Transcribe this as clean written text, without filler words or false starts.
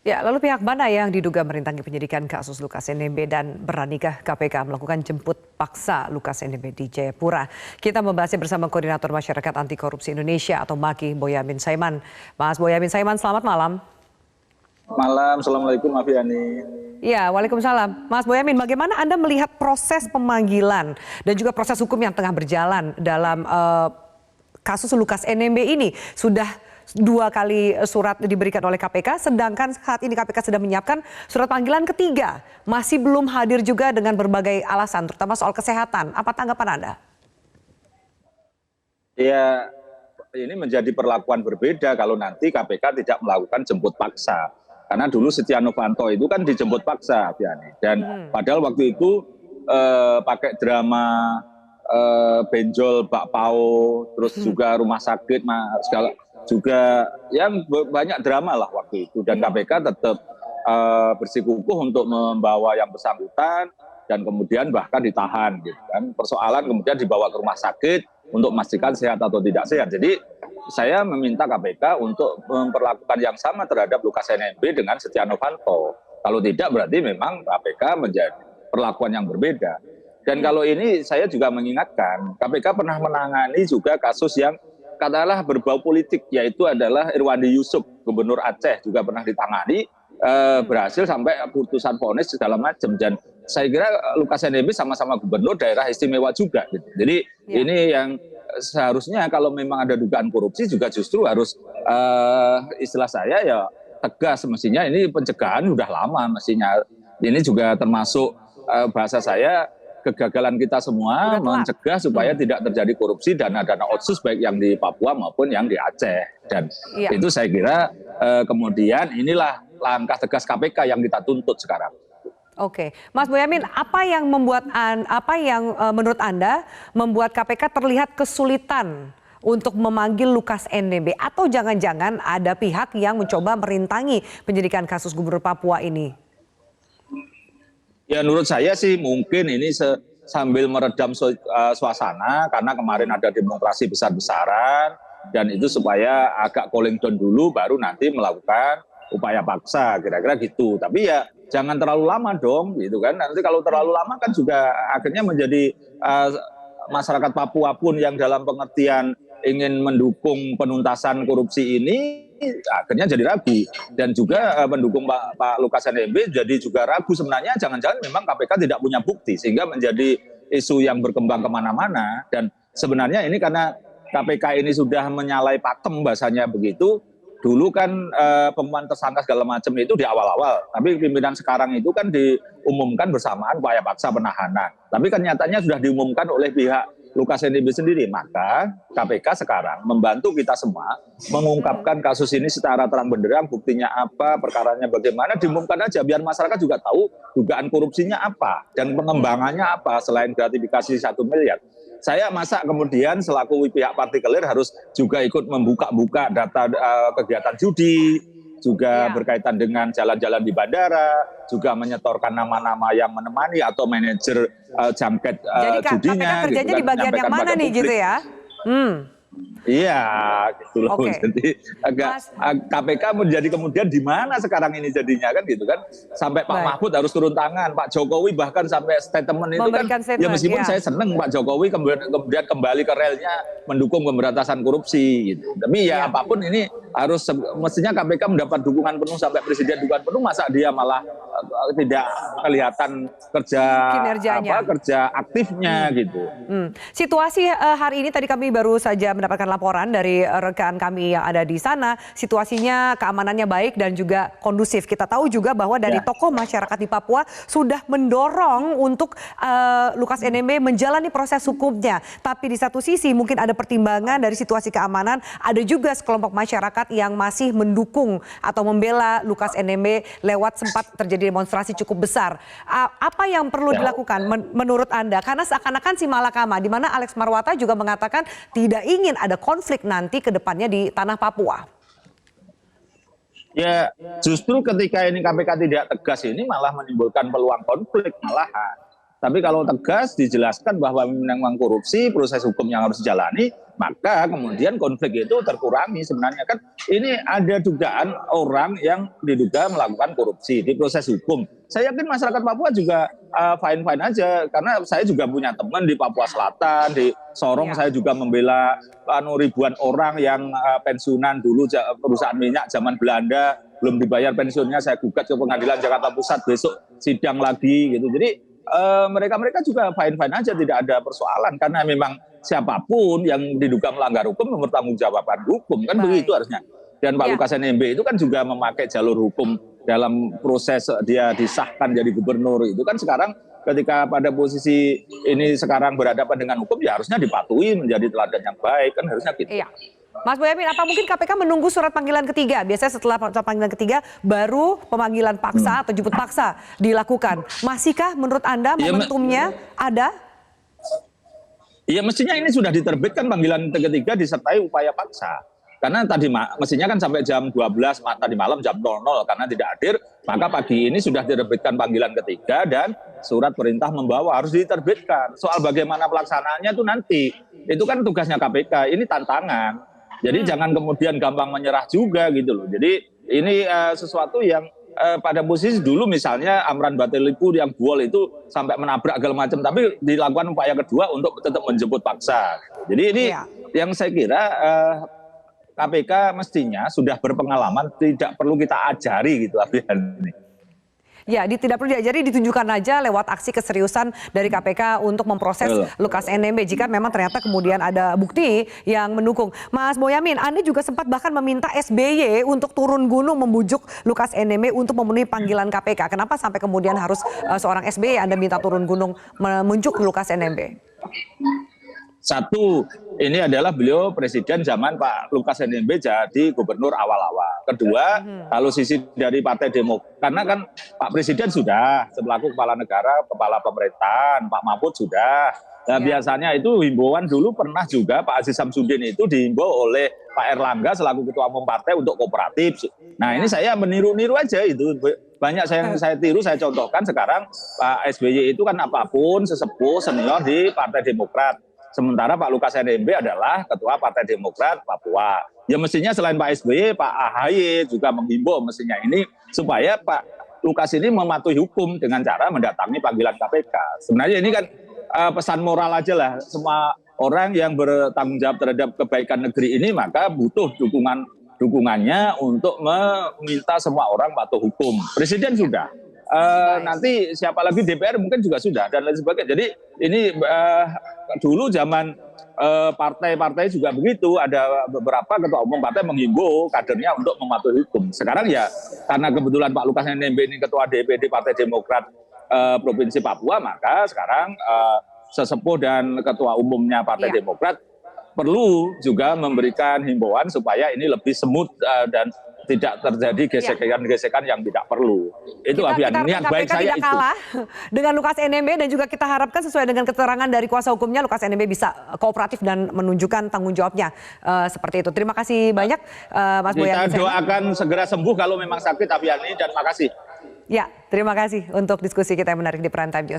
Ya, lalu pihak mana yang diduga merintangi penyidikan kasus Lukas NMB dan beranikah KPK melakukan jemput paksa Lukas NMB di Jayapura? Kita membahasnya bersama Koordinator Masyarakat Anti Korupsi Indonesia atau MAKI, Boyamin Saiman. Mas Boyamin Saiman, selamat malam. Malam, Assalamualaikum Afiani. Ya, waalaikumsalam. Mas Boyamin, bagaimana Anda melihat proses pemanggilan dan juga proses hukum yang tengah berjalan dalam kasus Lukas NMB ini? Sudah 2 kali surat diberikan oleh KPK, sedangkan saat ini KPK sedang menyiapkan surat panggilan ketiga. Masih belum hadir juga dengan berbagai alasan, terutama soal kesehatan. Apa tanggapan Anda? Ya, ini menjadi perlakuan berbeda kalau nanti KPK tidak melakukan jemput paksa. Karena dulu Setia Novanto itu kan dijemput paksa, Afiani. Dan padahal waktu itu pakai drama benjol Bak Pao, terus juga rumah sakit, segala juga yang banyak drama lah waktu itu, dan KPK tetap bersikukuh untuk membawa yang bersangkutan dan kemudian bahkan ditahan gitu kan. Persoalan kemudian dibawa ke rumah sakit untuk memastikan sehat atau tidak sehat. Jadi saya meminta KPK untuk memperlakukan yang sama terhadap Lukas NMB dengan Setia Novanto. Kalau tidak berarti memang KPK menjadi perlakuan yang berbeda. Dan kalau ini saya juga mengingatkan, KPK pernah menangani juga kasus yang katakanlah berbau politik, yaitu adalah Irwandi Yusuf, Gubernur Aceh, juga pernah ditangani, berhasil sampai putusan vonis segala macam. Dan saya kira Lukas NMB sama-sama gubernur daerah istimewa juga gitu. Jadi ini yang seharusnya kalau memang ada dugaan korupsi juga justru harus istilah saya ya tegas, mestinya ini pencegahan sudah lama mestinya. Ini juga termasuk bahasa saya kegagalan kita semua mencegah supaya tidak terjadi korupsi dana-dana otsus baik yang di Papua maupun yang di Aceh. Dan itu saya kira kemudian inilah langkah tegas KPK yang kita tuntut sekarang. Oke, Mas Boyamin, apa yang menurut Anda membuat KPK terlihat kesulitan untuk memanggil Lukas NMB, atau jangan-jangan ada pihak yang mencoba merintangi penyidikan kasus Gubernur Papua ini? Ya menurut saya sih mungkin ini sambil meredam suasana karena kemarin ada demonstrasi besar-besaran dan itu supaya agak cooling down dulu baru nanti melakukan upaya paksa kira-kira gitu. Tapi ya jangan terlalu lama dong gitu kan. Nanti kalau terlalu lama kan juga akhirnya menjadi masyarakat Papua pun yang dalam pengertian ingin mendukung penuntasan korupsi ini akhirnya jadi ragu, dan juga mendukung Pak Lukas NMB jadi juga ragu. Sebenarnya jangan-jangan memang KPK tidak punya bukti sehingga menjadi isu yang berkembang kemana-mana. Dan sebenarnya ini karena KPK ini sudah menyalai pakem bahasanya begitu. Dulu kan pengumuman tersangka segala macam itu di awal-awal, tapi pimpinan sekarang itu kan diumumkan bersamaan upaya paksa penahanan. Tapi kan nyatanya sudah diumumkan oleh pihak Lukas NMB sendiri. Maka KPK sekarang membantu kita semua mengungkapkan kasus ini secara terang benderang, buktinya apa, perkaranya bagaimana, diumumkan aja biar masyarakat juga tahu dugaan korupsinya apa dan pengembangannya apa selain gratifikasi 1 miliar. Saya masa kemudian selaku pihak partikelir harus juga ikut membuka-buka data kegiatan judi, juga berkaitan dengan jalan-jalan di bandara, juga menyetorkan nama-nama yang menemani atau manajer junket judinya. Jadi KPK kerjanya gitu kan, di bagian yang mana nih gitu ya? Iya, gitu loh. Jadi KPK menjadi kemudian di mana sekarang ini jadinya kan gitu kan? Sampai Pak Mahfud harus turun tangan, Pak Jokowi bahkan sampai statement itu kan. Ya meskipun saya seneng Pak Jokowi kemudian kembali ke relnya mendukung pemberantasan korupsi gitu. Tapi ya apapun ini harus mestinya KPK mendapat dukungan penuh sampai presiden dukungan penuh, masa dia malah tidak kelihatan kerja aktifnya gitu. Situasi hari ini tadi kami baru saja mendapatkan laporan dari rekan kami yang ada di sana. Situasinya keamanannya baik dan juga kondusif. Kita tahu juga bahwa dari tokoh masyarakat di Papua sudah mendorong untuk Lukas NMB menjalani proses hukumnya. Tapi di satu sisi mungkin ada pertimbangan dari situasi keamanan, ada juga sekelompok masyarakat yang masih mendukung atau membela Lukas NMB lewat sempat terjadi demonstrasi cukup besar. Apa yang perlu dilakukan menurut Anda? Karena seakan-akan si malakama, di mana Alex Marwata juga mengatakan tidak ingin ada konflik nanti ke depannya di tanah Papua. Ya justru ketika ini KPK tidak tegas ini malah menimbulkan peluang konflik malahan. Tapi kalau tegas dijelaskan bahwa memang korupsi, proses hukum yang harus dijalani, maka kemudian konflik itu terkurangi. Sebenarnya kan ini ada dugaan orang yang diduga melakukan korupsi di proses hukum. Saya yakin masyarakat Papua juga fine-fine aja, karena saya juga punya teman di Papua Selatan, di Sorong saya juga membela ribuan orang yang pensiunan dulu perusahaan minyak zaman Belanda, belum dibayar pensiunnya, saya gugat ke pengadilan Jakarta Pusat, besok sidang lagi gitu. Jadi mereka juga fine-fine aja, tidak ada persoalan, karena memang siapapun yang diduga melanggar hukum mempertanggungjawabkan hukum, kan begitu harusnya. Dan Pak Lukas NMB itu kan juga memakai jalur hukum dalam proses dia disahkan jadi gubernur. Itu kan sekarang ketika pada posisi ini sekarang berhadapan dengan hukum, ya harusnya dipatuhi menjadi teladan yang baik, kan harusnya gitu. Iya. Mas Boyamin, apa mungkin KPK menunggu surat panggilan ketiga? Biasanya setelah surat panggilan ketiga baru pemanggilan paksa atau jemput paksa dilakukan. Masihkah menurut Anda momentumnya ada? Iya, mestinya ini sudah diterbitkan panggilan ketiga disertai upaya paksa. Karena tadi mestinya kan sampai jam 12 tadi malam jam 00 karena tidak hadir, maka pagi ini sudah diterbitkan panggilan ketiga dan surat perintah membawa harus diterbitkan. Soal bagaimana pelaksanaannya itu nanti, itu kan tugasnya KPK, ini tantangan. Jadi jangan kemudian gampang menyerah juga gitu loh. Jadi ini sesuatu yang pada posisi dulu misalnya Amran Batelipu yang buol itu sampai menabrak segala macam, tapi dilakukan upaya kedua untuk tetap menjemput paksa. Jadi ini yang saya kira KPK mestinya sudah berpengalaman, tidak perlu kita ajari gitu ini. Ya, tidak perlu diajari, ditunjukkan aja lewat aksi keseriusan dari KPK untuk memproses Lukas NMB jika memang ternyata kemudian ada bukti yang mendukung. Mas Boyamin, Anda juga sempat bahkan meminta SBY untuk turun gunung membujuk Lukas NMB untuk memenuhi panggilan KPK. Kenapa sampai kemudian harus seorang SBY Anda minta turun gunung menunjuk Lukas NMB? Satu, ini adalah beliau presiden zaman Pak Lukas NMB jadi gubernur awal-awal. Kedua, kalau sisi dari Partai Demokrat, karena kan Pak Presiden sudah selaku kepala negara, kepala pemerintahan, Pak Mahfud sudah. Nah, biasanya itu himbauan dulu pernah juga Pak Aziz Samsudin itu dihimbau oleh Pak Erlangga selaku ketua umum partai untuk kooperatif. Nah, ini saya meniru-niru aja itu. Banyak yang saya tiru, saya contohkan sekarang Pak SBY itu kan apapun sesepuh senior di Partai Demokrat. Sementara Pak Lukas NMB adalah ketua Partai Demokrat Papua. Ya mestinya selain Pak SBY, Pak AHY juga menghimbau mestinya ini supaya Pak Lukas ini mematuhi hukum dengan cara mendatangi panggilan KPK. Sebenarnya ini kan pesan moral aja lah. Semua orang yang bertanggung jawab terhadap kebaikan negeri ini maka butuh dukungannya untuk meminta semua orang patuh hukum. Presiden sudah. Nanti siapa lagi DPR mungkin juga sudah dan lain sebagainya. Jadi ini dulu zaman partai-partai juga begitu, ada beberapa ketua umum partai menghimbau kadernya untuk mematuhi hukum. Sekarang ya karena kebetulan Pak Lukas NMB ini ketua DPD Partai Demokrat Provinsi Papua, maka sekarang sesepuh dan ketua umumnya Partai Demokrat perlu juga memberikan himbauan supaya ini lebih smooth dan tidak terjadi gesekan-gesekan yang tidak perlu. Itu Afian, niat baik saya tidak kalah dengan Lukas NMB dan juga kita harapkan sesuai dengan keterangan dari kuasa hukumnya Lukas NMB bisa kooperatif dan menunjukkan tanggung jawabnya seperti itu. Terima kasih banyak Mas Boyamin. Kita doakan segera sembuh kalau memang sakit Afiani dan makasih. Ya, terima kasih untuk diskusi kita yang menarik di Prime Time News.